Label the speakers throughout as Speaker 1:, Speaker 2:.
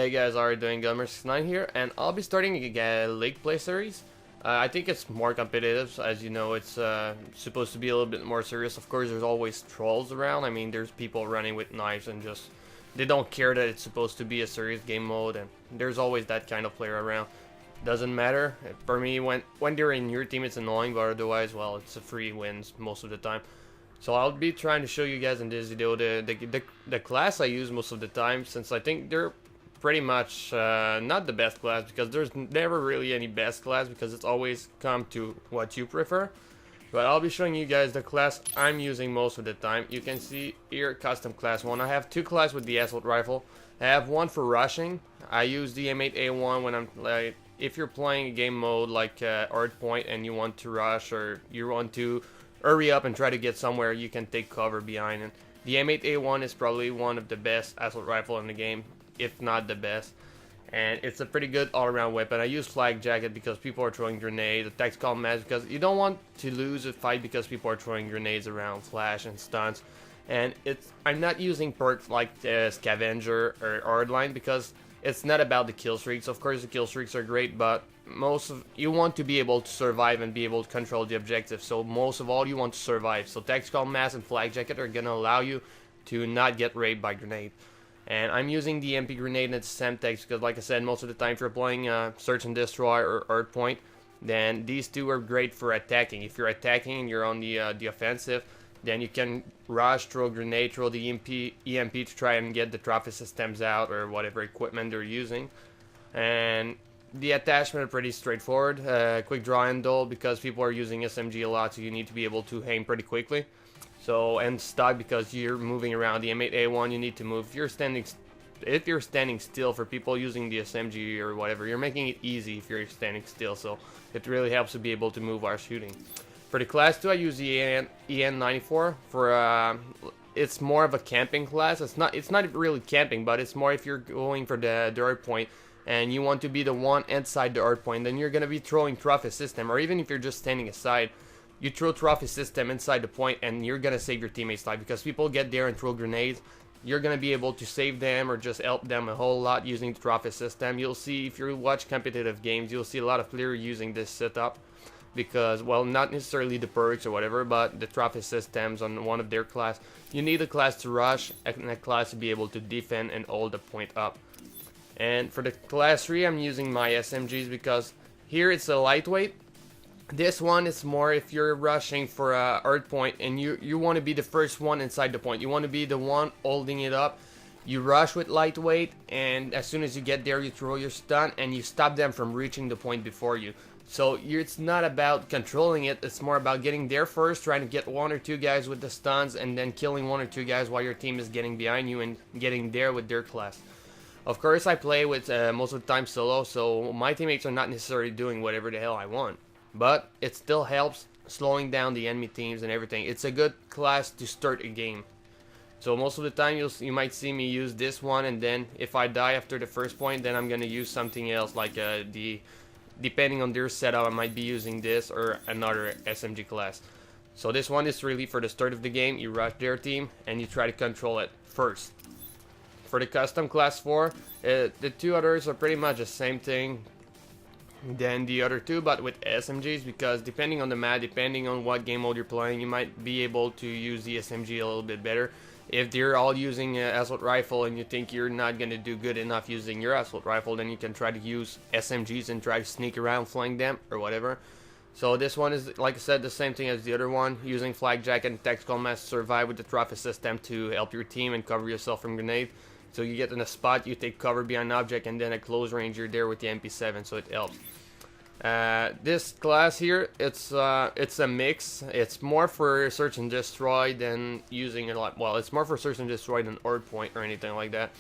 Speaker 1: Hey guys, how are you doing? Gamer69 here, and I'll be starting a league play series. I think it's more competitive, as you know. It's supposed to be a little bit more serious. Of course, there's always trolls around. I mean, there's people running with knives and just they don't care that it's supposed to be a serious game mode, and there's always that kind of player around. Doesn't matter for me when they're in your team, it's annoying, but otherwise, well, it's a free wins most of the time. So I'll be trying to show you guys in this video the class I use most of the time, since I think they're pretty much not the best class, because there's never really any best class, because it's always come to what you prefer. But I'll be showing you guys the class I'm using most of the time. You can see here custom class 1. I have two classes with the assault rifle. I have one for rushing. I use the M8A1 when I'm like, if you're playing a game mode like Hardpoint and you want to rush, or you want to hurry up and try to get somewhere you can take cover behind. And the M8A1 is probably one of the best assault rifle in the game, if not the best, and it's a pretty good all-around weapon. I use flak jacket because people are throwing grenades, a tactical mask because you don't want to lose a fight because people are throwing grenades around, flash and stunts. And I'm not using perks like scavenger or hardline because it's not about the kill streaks. Of course the kill streaks are great, but you want to be able to survive and be able to control the objective. So most of all, you want to survive. So tactical mask and flak jacket are gonna allow you to not get raped by grenade. And I'm using the MP grenade and its Semtex because, like I said, most of the time if you're playing Search and Destroy or Hardpoint, then these two are great for attacking. If you're attacking and you're on the offensive, then you can rush, throw a grenade, throw the EMP to try and get the trophy systems out or whatever equipment they're using. And the attachment are pretty straightforward. Quick draw handle because people are using SMG a lot, so you need to be able to aim pretty quickly. So, and stock because you're moving around. The M8A1 you need to move. If you're standing still, for people using the SMG or whatever, you're making it easy if you're standing still, so it really helps to be able to move while shooting. For the class 2, I use the EN94 for it's more of a camping class. It's not really camping, but it's more if you're going for the hard point and you want to be the one inside the hard point, then you're gonna be throwing trophy system, or even if you're just standing aside, you throw trophy system inside the point and you're gonna save your teammates' life, because people get there and throw grenades. You're gonna be able to save them or just help them a whole lot using the trophy system. You'll see, if you watch competitive games, you'll see a lot of players using this setup because, well, not necessarily the perks or whatever, but the trophy systems on one of their class. You need a class to rush and a class to be able to defend and hold the point up. And for the class 3, I'm using my SMGs because here it's a lightweight. This one is more if you're rushing for a hard point and you want to be the first one inside the point. You want to be the one holding it up. You rush with lightweight, and as soon as you get there, you throw your stun and you stop them from reaching the point before you. So it's not about controlling it, it's more about getting there first, trying to get one or two guys with the stuns, and then killing one or two guys while your team is getting behind you and getting there with their class. Of course, I play with most of the time solo, so my teammates are not necessarily doing whatever the hell I want. But it still helps slowing down the enemy teams and everything. It's a good class to start a game. So most of the time you might see me use this one, and then if I die after the first point, then I'm gonna use something else, like depending on their setup, I might be using this or another SMG class. So this one is really for the start of the game. You rush their team and you try to control it first. For the custom class 4, the two others are pretty much the same thing than the other two, but with SMGs, because depending on the map, depending on what game mode you're playing, you might be able to use the SMG a little bit better. If they're all using an assault rifle and you think you're not going to do good enough using your assault rifle, then you can try to use SMGs and try to sneak around, flank them or whatever. So this one is, like I said, the same thing as the other one, using flak jacket and tactical mask to survive with the trophy system to help your team and cover yourself from grenade. So you get in a spot, you take cover behind an object, and then at close range you're there with the MP7, so it helps. This class here, it's a mix. It's more for search and destroy than using a lot. Well, it's more for search and destroy than hardpoint or anything like that.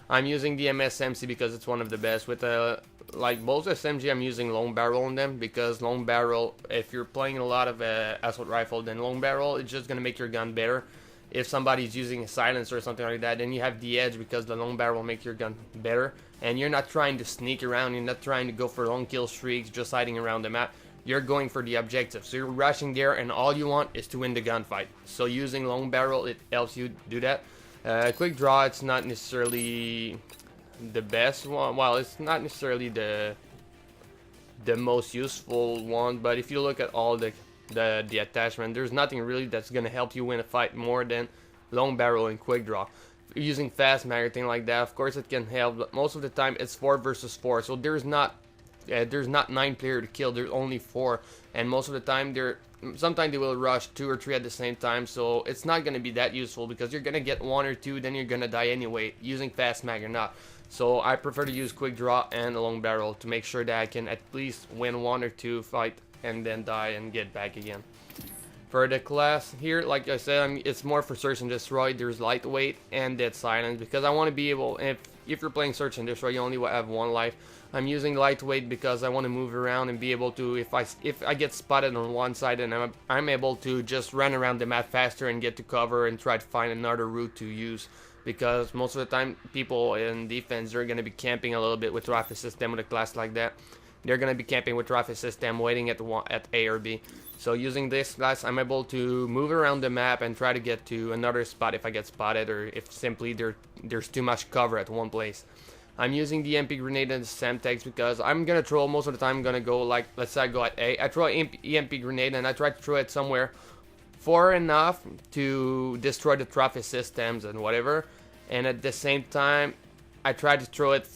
Speaker 1: I'm using the MSMC because it's one of the best. With like both SMG, I'm using long barrel on them because long barrel, if you're playing a lot of assault rifle, then long barrel it's just gonna make your gun better. If somebody's using a silencer or something like that, then you have the edge because the long barrel will make your gun better. And you're not trying to sneak around, you're not trying to go for long kill streaks, just hiding around the map. You're going for the objective. So you're rushing there and all you want is to win the gunfight. So using long barrel, it helps you do that. Quick draw, it's not necessarily the best one. Well, it's not necessarily the most useful one, but if you look at all the attachment, there's nothing really that's gonna help you win a fight more than long barrel and quick draw. Using fast mag or anything like that, of course it can help, but most of the time it's 4 versus 4, so there's not 9 player to kill, there's only 4, and most of the time sometimes they will rush 2 or 3 at the same time, so it's not going to be that useful because you're going to get 1 or 2, then you're going to die anyway, using fast mag or not. So I prefer to use quick draw and a long barrel to make sure that I can at least win 1 or 2 fight and then die and get back again. For the class here, like I said, it's more for search and destroy. There's lightweight and dead silence because I want to be able, if you're playing search and destroy, you only have 1 life. I'm using lightweight because I want to move around and be able to, if I get spotted on one side, and I'm able to just run around the map faster and get to cover and try to find another route to use. Because most of the time, people in defense, they're going to be camping a little bit with traffic system with a class like that. They're going to be camping with traffic system, waiting at A or B. So using this class, I'm able to move around the map and try to get to another spot if I get spotted, or if simply there's too much cover at one place. I'm using the MP grenade and the Semtex because I'm going to throw, most of the time I'm going to go, like, let's say I go at A. I throw an EMP grenade and I try to throw it somewhere far enough to destroy the traffic systems and whatever. And at the same time, I try to throw it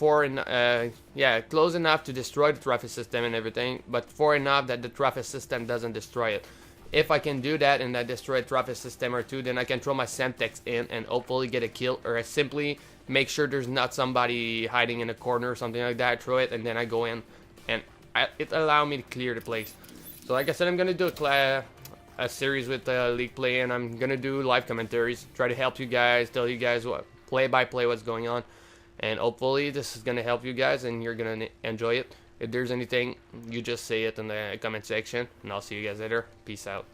Speaker 1: close enough to destroy the traffic system and everything, but far enough that the traffic system doesn't destroy it. If I can do that and I destroy a traffic system or 2, then I can throw my Semtex in and hopefully get a kill, or I simply make sure there's not somebody hiding in a corner or something like that. I throw it and then I go in, and it allows me to clear the place. So like I said, I'm going to do a series with League Play, and I'm going to do live commentaries, try to help you guys, tell you guys what play by play what's going on. And hopefully this is going to help you guys and you're going to enjoy it. If there's anything, you just say it in the comment section. And I'll see you guys later. Peace out.